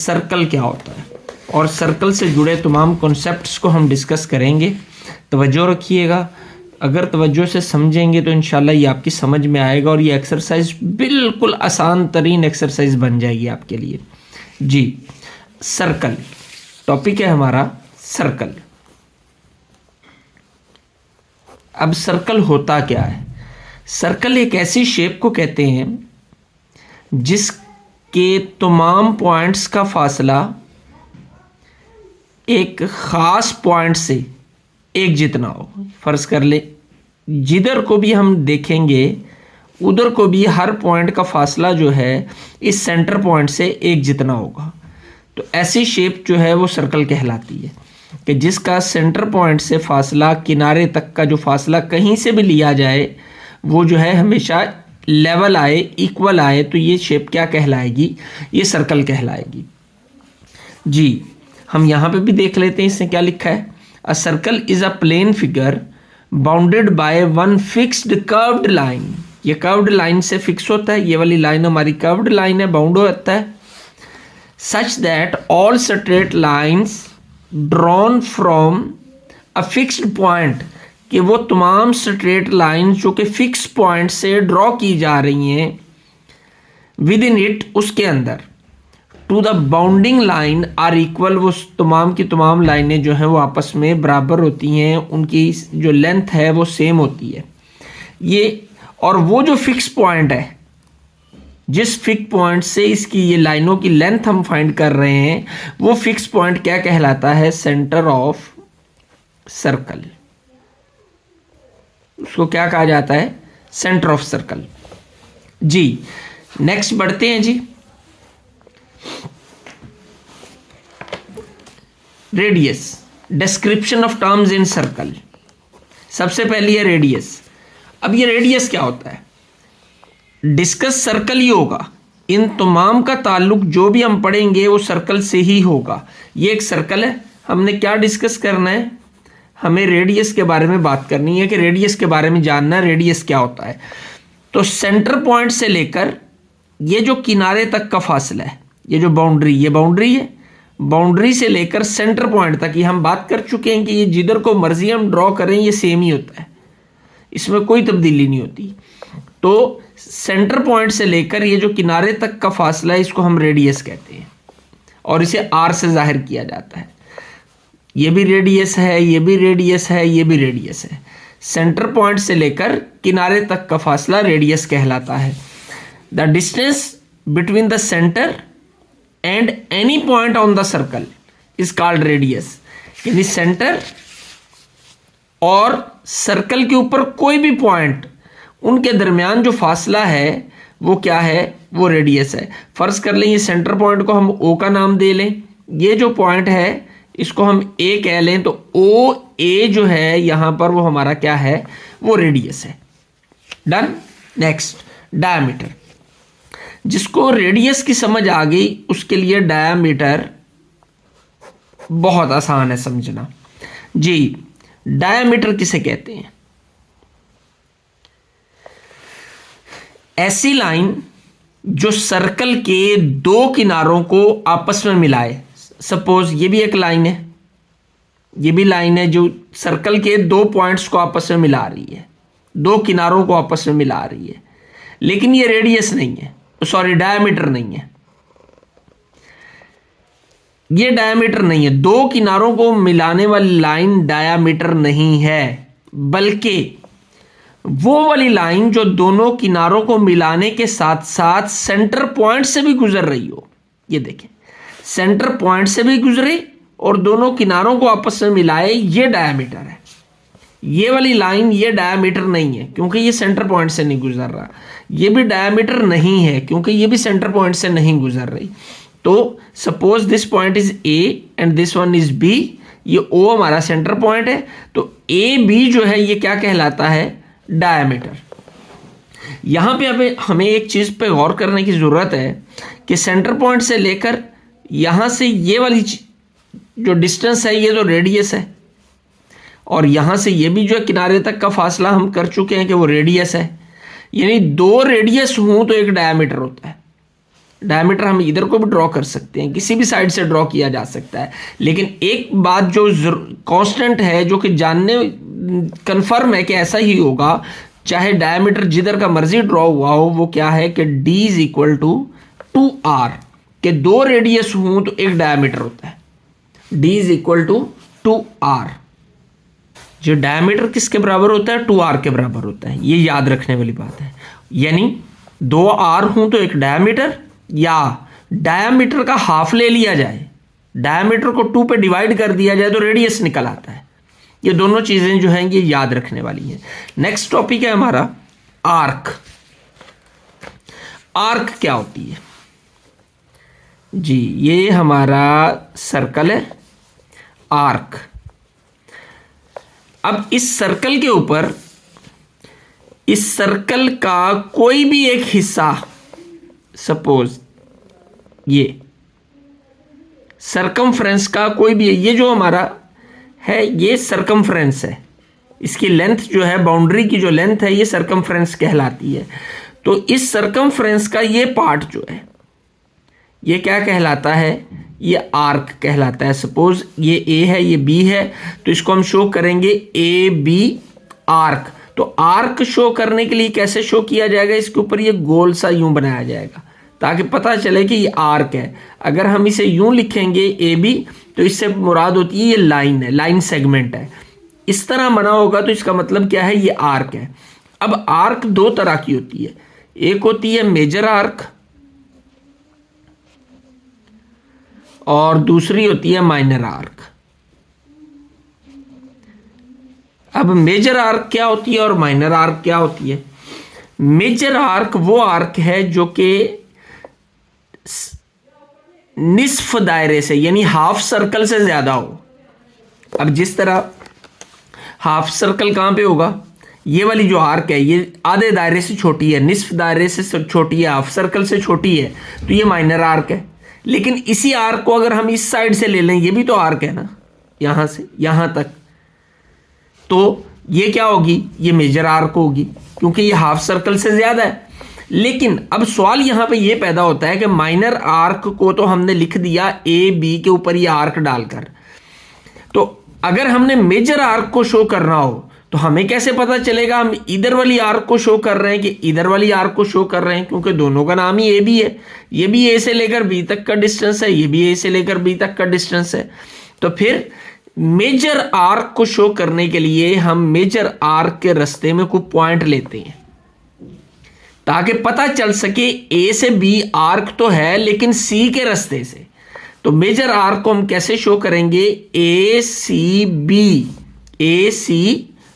Circle क्या होता है और सर्कल से जुड़े तमाम कॉन्सेप्ट्स को हम डिस्कस करेंगे। तवज्जो रखिएगा, अगर तवज्जो से समझेंगे तो इंशाल्लाह ये आपकी समझ में आएगा और ये एक्सरसाइज बिल्कुल आसान तरीन एक्सरसाइज बन जाएगी आपके लिए। जी, सर्कल टॉपिक है हमारा, सर्कल। अब सर्कल होता क्या है? सर्कल एक ऐसी शेप को कहते हैं जिसके तमाम पॉइंट्स का फासला एक ख़ास पॉइंट से एक जितना हो। फ़र्ज़ कर ले जिधर को भी हम देखेंगे उधर को भी हर पॉइंट का फासला जो है इस सेंटर पॉइंट से एक जितना होगा। तो ऐसी शेप जो है वो सर्कल कहलाती है कि जिसका सेंटर पॉइंट से फासला किनारे तक का जो फासला कहीं से भी लिया जाए वो जो है हमेशा लेवल आए, इक्वल आए, तो ये शेप क्या कहलाएगी? ये सर्कल कहलाएगी। जी, हम यहाँ पे भी देख लेते हैं इससे क्या लिखा है। A circle is a plane figure bounded by one fixed curved line. ये कर्व्ड लाइन से फिक्स होता है, ये वाली लाइन हमारी कर्व्ड लाइन है, बाउंड होता है। Such that all straight lines drawn from a fixed point, कि वो तमाम स्ट्रेट लाइन जो कि फिक्स पॉइंट से ड्रॉ की जा रही हैं विद इन इट, उसके अंदर, to the bounding line are equal, वो तमाम की तमाम लाइनें जो हैं वो आपस में बराबर होती हैं, उनकी जो लेंथ है वो सेम होती है। ये और वो जो फिक्स पॉइंट है, जिस फिक्स पॉइंट से इसकी ये लाइनों की लेंथ हम फाइंड कर रहे हैं, वो फिक्स पॉइंट क्या कहलाता है? Centre of circle. उसको क्या कहा जाता है? Centre of circle. जी, नेक्स्ट बढ़ते हैं जी। Radius, description of terms in circle. सबसे पहली है रेडियस। अब ये रेडियस क्या होता है? डिस्कस सर्कल ही होगा, इन तमाम का ताल्लुक जो भी हम पढ़ेंगे वो सर्कल से ही होगा। ये एक सर्कल है, हमने क्या डिस्कस करना है? हमें रेडियस के बारे में बात करनी है कि रेडियस के बारे में जानना है, रेडियस क्या होता है। तो सेंटर पॉइंट से लेकर ये जो किनारे तक का फासला है, ये जो बाउंड्री, ये बाउंड्री है, बाउंड्री से लेकर सेंटर पॉइंट तक ये हम बात कर चुके हैं कि ये जिधर को मर्जी हम ड्रॉ करें ये सेम ही होता है, इसमें कोई तब्दीली नहीं होती। तो सेंटर पॉइंट से लेकर ये जो किनारे तक का फासला है इसको हम रेडियस कहते हैं और इसे आर से जाहिर किया जाता है। ये भी रेडियस है, ये भी रेडियस है, ये भी रेडियस है। सेंटर पॉइंट से लेकर किनारे तक का फासला रेडियस कहलाता है। The distance between the centre and any point on the circle is called radius. यानी सेंटर और सर्कल के ऊपर कोई भी पॉइंट, उनके दरमियान जो फासला है वो क्या है? वो रेडियस है। फर्ज कर लें ये सेंटर पॉइंट को हम ओ का नाम दे लें, ये जो पॉइंट है इसको हम ए कह लें, तो ओ ए जो है यहाँ पर वो हमारा क्या है? वो रेडियस है। डन। Next, diameter. जिसको रेडियस की समझ आ गई उसके लिए डायमीटर बहुत आसान है समझना। जी, डायमीटर किसे कहते हैं? ऐसी लाइन जो सर्कल के दो किनारों को आपस में मिलाए। सपोज ये भी एक लाइन है, ये भी लाइन है जो सर्कल के दो पॉइंट्स को आपस में मिला रही है, दो किनारों को आपस में मिला रही है, लेकिन ये रेडियस नहीं है, सॉरी डायमीटर नहीं है, ये डायमीटर नहीं है। दो किनारों को मिलाने वाली लाइन डायमीटर नहीं है, बल्कि वो वाली लाइन जो दोनों किनारों को मिलाने के साथ साथ सेंटर पॉइंट से भी गुजर रही हो। ये देखें, सेंटर पॉइंट से भी गुजरे और दोनों किनारों को आपस में मिलाए, ये डायमीटर है। ये वाली लाइन ये डायमीटर नहीं है क्योंकि ये सेंटर पॉइंट से नहीं गुजर रहा। ये भी डायमीटर नहीं है क्योंकि ये भी सेंटर पॉइंट से नहीं गुजर रही। तो suppose this point is A and this one is B. ये ओ हमारा सेंटर पॉइंट है, तो ए बी जो है ये क्या कहलाता है? डायमीटर। यहाँ पे हमें एक चीज़ पे गौर करने की ज़रूरत है कि सेंटर पॉइंट से लेकर यहाँ से ये वाली जो डिस्टेंस है ये तो रेडियस है, और यहाँ से ये भी जो किनारे तक का फासला हम कर चुके हैं कि वो रेडियस है। यानी दो रेडियस हों तो एक डायमीटर होता है। डायमीटर हम इधर को भी ड्रॉ कर सकते हैं, किसी भी साइड से ड्रॉ किया जा सकता है। लेकिन एक बात जो कांस्टेंट है, जो कि जानने कंफर्म है कि ऐसा ही होगा, चाहे डायमीटर जिधर का मर्जी ड्रॉ हुआ हो, वो क्या है कि d is equal to 2r, के दो रेडियस हूं तो एक डायमीटर होता है। d is equal to 2r, जो डायमीटर किसके बराबर होता है? 2r के बराबर होता है। ये याद रखने वाली बात है। यानी 2r हूं तो एक डायमीटर, या डायमीटर का हाफ ले लिया जाए, डायमीटर को 2 पे डिवाइड कर दिया जाए तो रेडियस निकल आता है। ये दोनों चीजें जो हैं ये याद रखने वाली हैं। नेक्स्ट टॉपिक है हमारा आर्क। आर्क क्या होती है जी? ये हमारा सर्कल है, आर्क। अब इस सर्कल के ऊपर, इस सर्कल का कोई भी एक हिस्सा, सपोज ये सरकमफ्रेंस का कोई भी, ये जो हमारा है ये सरकमफ्रेंस है, इसकी लेंथ जो है, बाउंड्री की जो लेंथ है, ये सरकमफ्रेंस कहलाती है। तो इस सरकमफ्रेंस का ये पार्ट जो है ये क्या कहलाता है? ये आर्क कहलाता है। सपोज ये ए है, ये बी है, तो इसको हम शो करेंगे ए बी आर्क। तो आर्क शो करने के लिए कैसे शो किया जाएगा? इसके ऊपर ये गोल सा यूं बनाया जाएगा ताकि पता चले कि ये आर्क है। अगर हम इसे यूं लिखेंगे ए बी, तो इससे मुराद होती है ये लाइन है, लाइन सेगमेंट है। इस तरह बना होगा तो इसका मतलब क्या है? ये आर्क है। अब आर्क दो तरह की होती है, एक होती है मेजर आर्क और दूसरी होती है माइनर आर्क। अब मेजर आर्क क्या होती है और माइनर आर्क क्या होती है? मेजर आर्क वो आर्क है जो कि निस्फ दायरे से, यानी हाफ सर्कल से ज्यादा हो। अब जिस तरह हाफ सर्कल कहां पे होगा? ये वाली जो आर्क है ये आधे दायरे से छोटी है, निस्फ दायरे से छोटी है, हाफ सर्कल से छोटी है, तो ये माइनर आर्क है। लेकिन इसी आर्क को अगर हम इस साइड से ले लें, ये भी तो आर्क है ना, यहां से यहां तक, तो ये क्या होगी? ये मेजर आर्क होगी, क्योंकि ये हाफ सर्कल से ज्यादा है। लेकिन अब सवाल यहां पे ये पैदा होता है कि माइनर आर्क को तो हमने लिख दिया ए बी के ऊपर ये आर्क डालकर, तो अगर हमने मेजर आर्क को शो करना हो तो हमें कैसे पता चलेगा हम इधर वाली आर्क को शो कर रहे हैं कि इधर वाली आर्क को शो कर रहे हैं? क्योंकि दोनों का नाम ही ए बी है। ये भी ए से लेकर बी तक का डिस्टेंस है, ये भी ए से लेकर बी तक का डिस्टेंस है। तो फिर मेजर आर्क को शो करने के लिए हम मेजर आर्क के रास्ते में कोई पॉइंट लेते हैं ताकि पता चल सके ए से बी आर्क तो है लेकिन सी के रास्ते से। तो मेजर आर्क को हम कैसे शो करेंगे? ए सी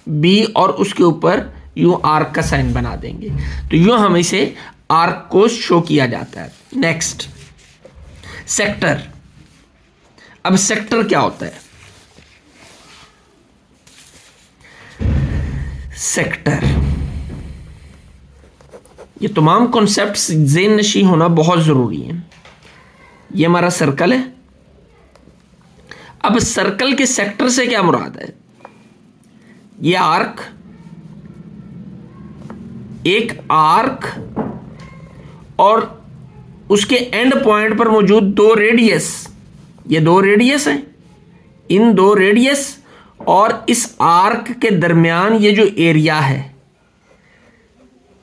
बी और उसके ऊपर यूं आर्क का साइन बना देंगे, तो यूं हम इसे आर्क को शो किया जाता है। Next sector. अब सेक्टर क्या होता है? सेक्टर, ये तमाम कॉन्सेप्ट्स ज़हन नशी होना बहुत जरूरी है। ये हमारा सर्कल है। अब सर्कल के सेक्टर से क्या मुराद है? ये आर्क, एक आर्क और उसके एंड पॉइंट पर मौजूद दो रेडियस, ये दो रेडियस हैं, इन दो रेडियस और इस आर्क के दरमियान ये जो एरिया है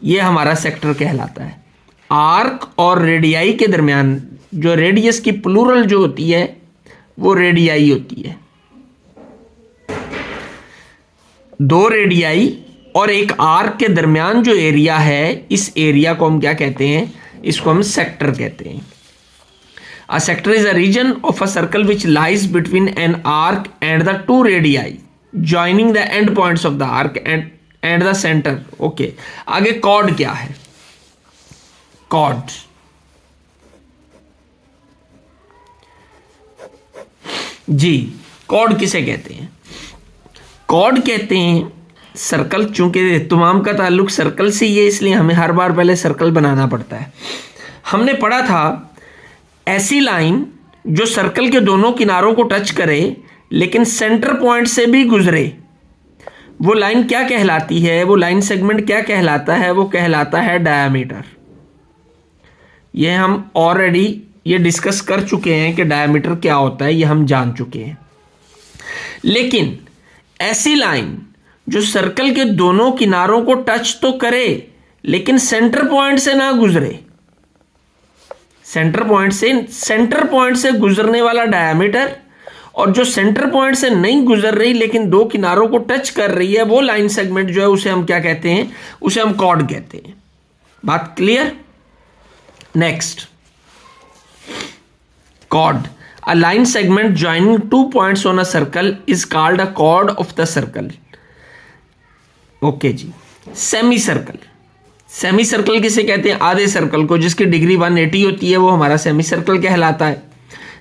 ये हमारा सेक्टर कहलाता है। आर्क और रेडियाई के दरमियान जो रेडियस की प्लूरल जो होती है वो रेडियाई होती है। दो रेडियाई और एक आर्क के दरमियान जो एरिया है, इस एरिया को हम क्या कहते हैं? इसको हम सेक्टर कहते हैं। A sector is a region of a circle which lies between an arc and the two radii, joining the end points of the arc and the center. Okay. आगे chord क्या है? Chord जी, chord किसे कहते हैं? chord कहते हैं circle, चूंकि तमाम का ताल्लुक सर्कल से ही है इसलिए हमें हर बार पहले सर्कल बनाना पड़ता है। हमने पढ़ा था ऐसी लाइन जो सर्कल के दोनों किनारों को टच करे लेकिन सेंटर पॉइंट से भी गुजरे, वो लाइन क्या कहलाती है? वो लाइन सेगमेंट क्या कहलाता है? वो कहलाता है डायमीटर। ये हम ऑलरेडी ये डिस्कस कर चुके हैं कि डायमीटर क्या होता है, ये हम जान चुके हैं। लेकिन ऐसी लाइन जो सर्कल के दोनों किनारों को टच तो करे लेकिन सेंटर पॉइंट से ना गुजरे, सेंटर पॉइंट से गुजरने वाला डायमीटर और जो सेंटर पॉइंट से नहीं गुजर रही लेकिन दो किनारों को टच कर रही है, वो लाइन सेगमेंट जो है उसे हम क्या कहते हैं, उसे हम कॉर्ड कहते हैं। बात clear? Next, chord, a line segment joining 2 points on a circle is called a chord of the circle. Okay जी। सेमी सर्कल, सेमी सर्कल किसे कहते हैं? आधे सर्कल को, जिसकी डिग्री 180 होती है वो हमारा सेमी सर्कल कहलाता है।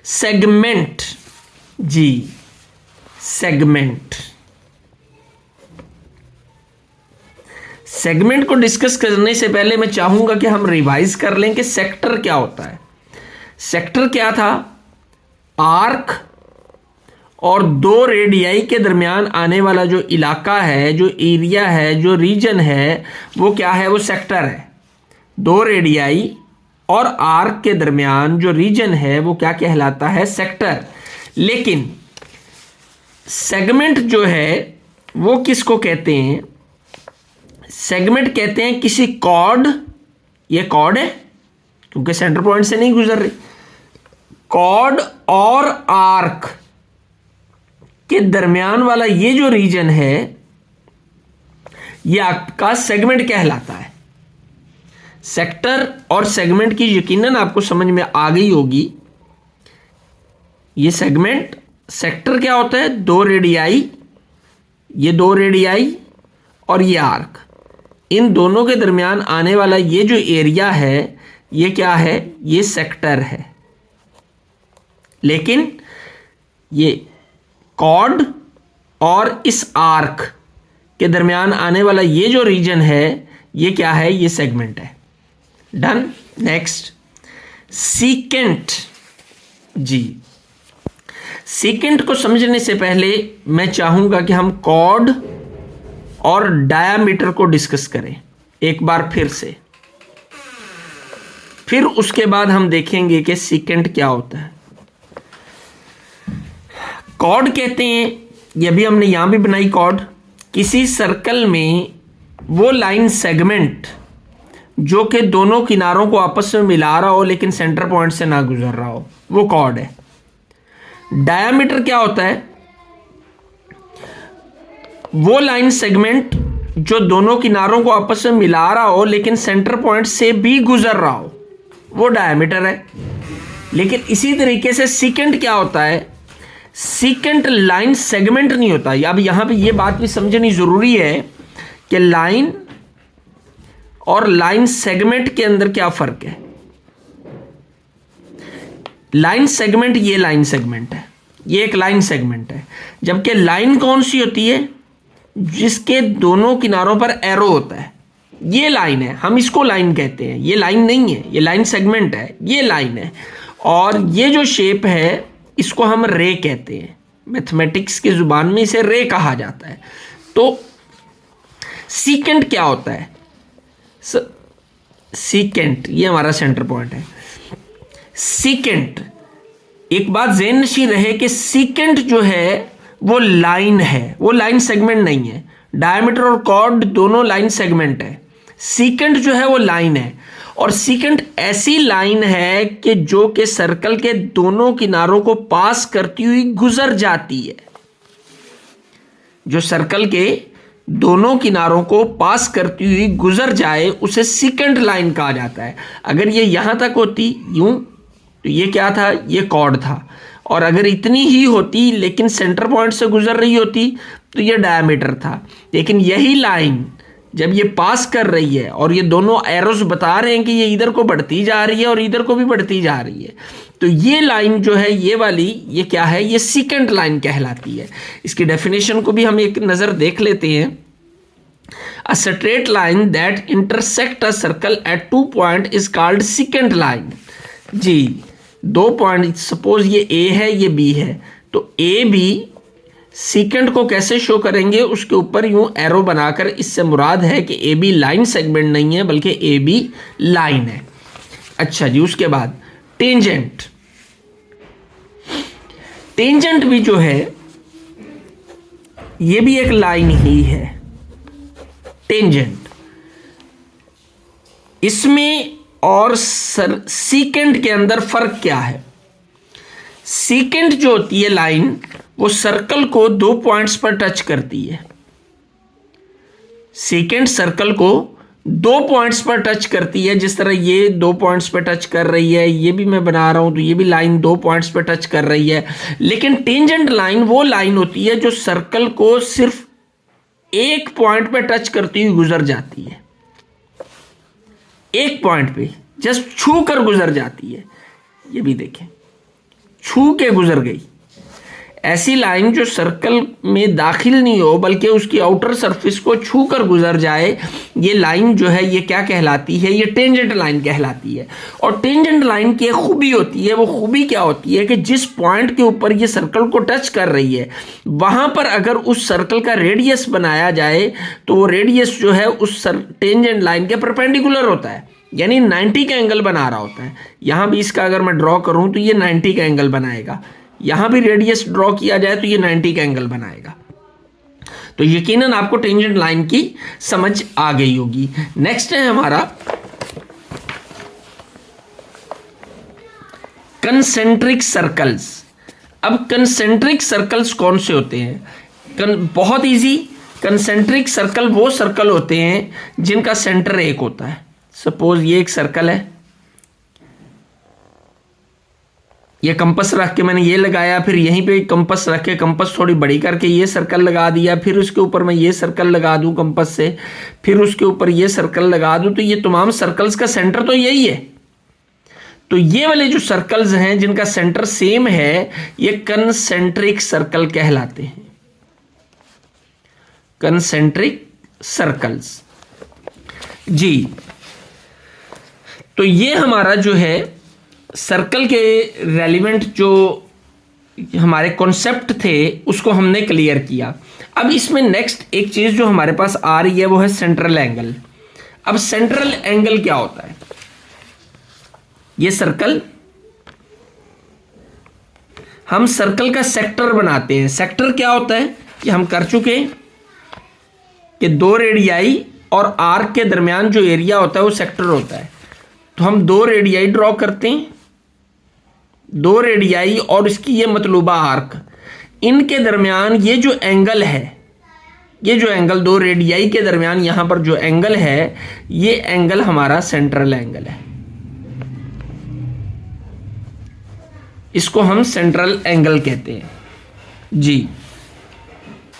सेगमेंट जी, सेगमेंट, सेगमेंट को डिस्कस करने से पहले मैं चाहूंगा कि हम रिवाइज कर लें कि सेक्टर क्या होता है। सेक्टर क्या था? आर्क और दो रेडियाई के दरमियान आने वाला जो इलाका है, जो एरिया है, जो रीजन है, वो क्या है? वो सेक्टर है। दो रेडियाई और आर्क के दरमियान जो रीजन है वो क्या कहलाता है? सेक्टर। लेकिन सेगमेंट जो है वो किसको कहते हैं? सेगमेंट कहते हैं किसी कॉर्ड, ये कॉर्ड है क्योंकि सेंटर पॉइंट से नहीं गुजर रही, कॉर्ड और आर्क के दरमियान वाला ये जो रीजन है ये आपका सेगमेंट कहलाता है। सेक्टर और सेगमेंट की यकीनन आपको समझ में आ गई होगी। ये सेगमेंट, सेक्टर क्या होता है? दो रेडियाई, ये दो रेडियाई और ये आर्क, इन दोनों के दरमियान आने वाला ये जो एरिया है ये क्या है? ये सेक्टर है। लेकिन ये कॉर्ड और इस आर्क के दरमियान आने वाला ये जो रीजन है ये क्या है? ये सेगमेंट है। डन। नेक्स्ट, सीकेंट जी। सीकेंट को समझने से पहले मैं चाहूंगा कि हम कॉर्ड और डायामीटर को डिस्कस करें एक बार फिर से, फिर उसके बाद हम देखेंगे कि सीकेंट क्या होता है। कॉर्ड कहते हैं, ये भी हमने यहां भी बनाई कॉर्ड, किसी सर्कल में वो लाइन सेगमेंट जो कि दोनों किनारों को आपस में मिला रहा हो लेकिन सेंटर पॉइंट से ना गुजर रहा हो, वो कॉर्ड है। डायामीटर क्या होता है? वो लाइन सेगमेंट जो दोनों किनारों को आपस में मिला रहा हो लेकिन सेंटर पॉइंट से भी गुजर रहा हो, वो डायामीटर है। लेकिन इसी तरीके से सीकेंट क्या होता है? सीकेंट लाइन सेगमेंट नहीं होता। अब यहां पे ये बात भी समझनी जरूरी है कि लाइन और लाइन सेगमेंट के अंदर क्या फर्क है। लाइन सेगमेंट, ये लाइन सेगमेंट है, ये एक लाइन सेगमेंट है। जबकि लाइन कौन सी होती है? जिसके दोनों किनारों पर एरो होता है, ये लाइन है, हम इसको लाइन कहते हैं। ये लाइन नहीं है, ये लाइन सेगमेंट है, ये लाइन है। और ये जो शेप है इसको हम रे कहते हैं, मैथमेटिक्स की जुबान में इसे रे कहा जाता है। तो सीकेंट क्या होता है? सीकेंट, ये हमारा सेंटर पॉइंट है। सीकेंट, एक बात ज़हन नशीं रहे कि सीकेंट जो है वो लाइन है, वो लाइन सेगमेंट नहीं है। डायमीटर और कॉर्ड दोनों लाइन सेगमेंट है, सीकेंट जो है वो लाइन है। और सीकेंट ऐसी लाइन है कि जो कि सर्कल के दोनों किनारों को पास करती हुई गुजर जाती है। जो सर्कल के दोनों किनारों को पास करती हुई गुजर जाए उसे सीकेंट लाइन कहा जाता है। अगर ये यहां तक होती यूं तो ये क्या था? ये कॉर्ड था। और अगर इतनी ही होती लेकिन सेंटर पॉइंट से गुजर रही होती तो ये डायमीटर था। लेकिन यही लाइन जब ये पास कर रही है और ये दोनों एरोस बता रहे हैं कि ये इधर को बढ़ती जा रही है और इधर को भी बढ़ती जा रही है, तो ये लाइन जो है ये वाली, ये क्या है? ये सीकेंट लाइन कहलाती है। इसकी डेफिनेशन को भी हम एक नज़र देख लेते हैं। A straight line that intersect a circle at 2 point is called secant line जी। 2 पॉइंट, सपोज ये ए है, ये बी है, तो ए बी सीकेंट को कैसे शो करेंगे? उसके ऊपर यूं एरो बनाकर। इससे मुराद है कि ए बी लाइन सेगमेंट नहीं है बल्कि ए बी लाइन है। अच्छा जी, उसके बाद टेंजेंट। टेंजेंट भी जो है ये भी एक लाइन ही है, टेंजेंट। इसमें और सीकेंट के अंदर फर्क क्या है? सीकेंट जो होती है लाइन, वो सर्कल को 2 पॉइंट्स पर टच करती है। सेकेंड सर्कल को 2 पॉइंट्स पर टच करती है, जिस तरह ये 2 पॉइंट्स पर टच कर रही है, ये भी मैं बना रहा हूं तो ये भी लाइन 2 पॉइंट्स पर टच कर रही है। लेकिन टेंजेंट लाइन वो लाइन होती है जो सर्कल को सिर्फ 1 पॉइंट पर टच करती हुई गुजर जाती है, 1 पॉइंट पे जस्ट छू कर गुजर जाती है। ये भी देखें, छू के गुजर गई। ऐसी लाइन जो सर्कल में दाखिल नहीं हो बल्कि उसकी आउटर सरफेस को छू कर गुजर जाए, ये लाइन जो है ये क्या कहलाती है? ये टेंजेंट लाइन कहलाती है। और टेंजेंट लाइन की एक खूबी होती है, वो खूबी क्या होती है कि जिस पॉइंट के ऊपर ये सर्कल को टच कर रही है, वहां पर अगर उस सर्कल का रेडियस बनाया जाए तो वो रेडियस जो है उस टेंजेंट लाइन के परपेंडिकुलर होता है, यानी 90 का एंगल बना रहा होता है। यहां भी इसका अगर मैं ड्रॉ करूं तो ये 90 का एंगल बनाएगा, यहां भी रेडियस ड्रॉ किया जाए तो ये 90 का एंगल बनाएगा। तो यकीनन आपको टेंजेंट लाइन की समझ आ गई होगी। नेक्स्ट है हमारा कंसेंट्रिक सर्कल्स। अब कंसेंट्रिक सर्कल्स कौन से होते हैं? बहुत इजी। कंसेंट्रिक सर्कल वो सर्कल होते हैं जिनका सेंटर एक होता है। सपोज ये एक सर्कल है, ये कंपास रख के मैंने ये लगाया, फिर यहीं पे कंपास रख के कंपास थोड़ी बड़ी करके ये सर्कल लगा दिया, फिर उसके ऊपर मैं ये सर्कल लगा दूं कंपास से, फिर उसके ऊपर ये सर्कल लगा दूं, तो ये तमाम सर्कल्स का सेंटर तो यही है। तो ये वाले जो सर्कल्स हैं जिनका सेंटर सेम है, ये कंसेंट्रिक सर्कल कहलाते हैं, कंसेंट्रिक सर्कल्स जी। तो ये हमारा जो है सर्कल के रेलिवेंट जो हमारे कॉन्सेप्ट थे उसको हमने क्लियर किया। अब इसमें नेक्स्ट एक चीज जो हमारे पास आ रही है वो है सेंट्रल एंगल। अब सेंट्रल एंगल क्या होता है? ये सर्कल, हम सर्कल का सेक्टर बनाते हैं। सेक्टर क्या होता है कि हम कर चुके कि 2 रेडियाई और आर्क के दरमियान जो एरिया होता है वो सेक्टर होता है। तो हम 2 रेडियाई ड्रॉ करते हैं, 2 रेडियाई और इसकी ये मतलूबा आर्क, इनके दरमियान ये जो एंगल है, ये जो एंगल 2 रेडियाई के दरमियान यहां पर जो एंगल है, ये एंगल हमारा सेंट्रल एंगल है। इसको हम सेंट्रल एंगल कहते हैं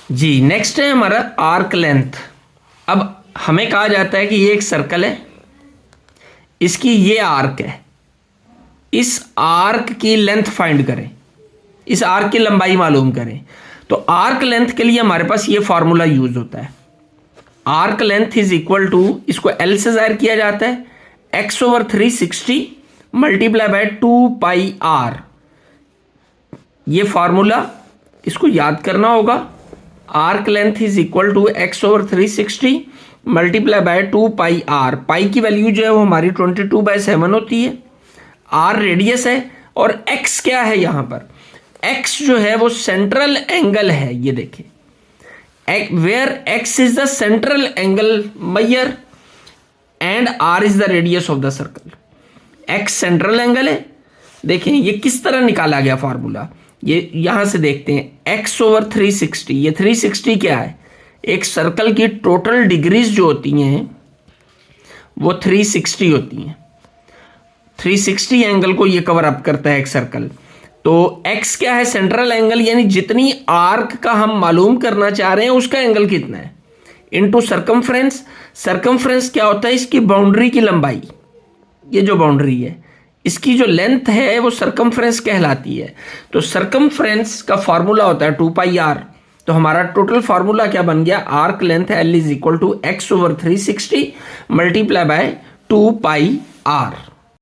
जी। नेक्स्ट है हमारा आर्क लेंथ। अब हमें कहा जाता है कि ये एक सर्कल है, इसकी ये आर्क है, इस आर्क की लेंथ फाइंड करें, इस आर्क की लंबाई मालूम करें। तो आर्क लेंथ के लिए हमारे पास ये फार्मूला यूज होता है, arc length is equal to, इसको एल से जाहिर किया जाता है, x/360 मल्टीप्लाई बाय 2πr। ये फार्मूला इसको याद करना होगा। Arc length is equal to x/360 multiply by 2πr। Pi की वैल्यू जो है वो हमारी 22/7 होती है। आर रेडियस है और एक्स क्या है? यहां पर एक्स जो है वो सेंट्रल एंगल है। ये देखिए, where x is the central angle measure and r is the radius of the circle. X central angle है। देखें ये किस तरह निकाला गया फार्मूला, ये यहां से देखते हैं। x/360, ये 360 क्या है? एक सर्कल की टोटल डिग्रीज जो होती हैं वो 360 होती हैं। 360 एंगल को ये कवर अप करता है एक सर्कल। तो x क्या है? सेंट्रल एंगल, यानी जितनी आर्क का हम मालूम करना चाह रहे हैं उसका एंगल कितना है, इनटू सर्कमफ्रेंस। सर्कमफ्रेंस क्या होता है? इसकी बाउंड्री की लंबाई, ये जो बाउंड्री है इसकी जो लेंथ है वो सर्कमफ्रेंस कहलाती है। तो सर्कमफ्रेंस का फार्मूला होता है 2πr। तो हमारा टोटल फार्मूला क्या बन गया? Arc length L is equal to x/360 multiply by 2πr।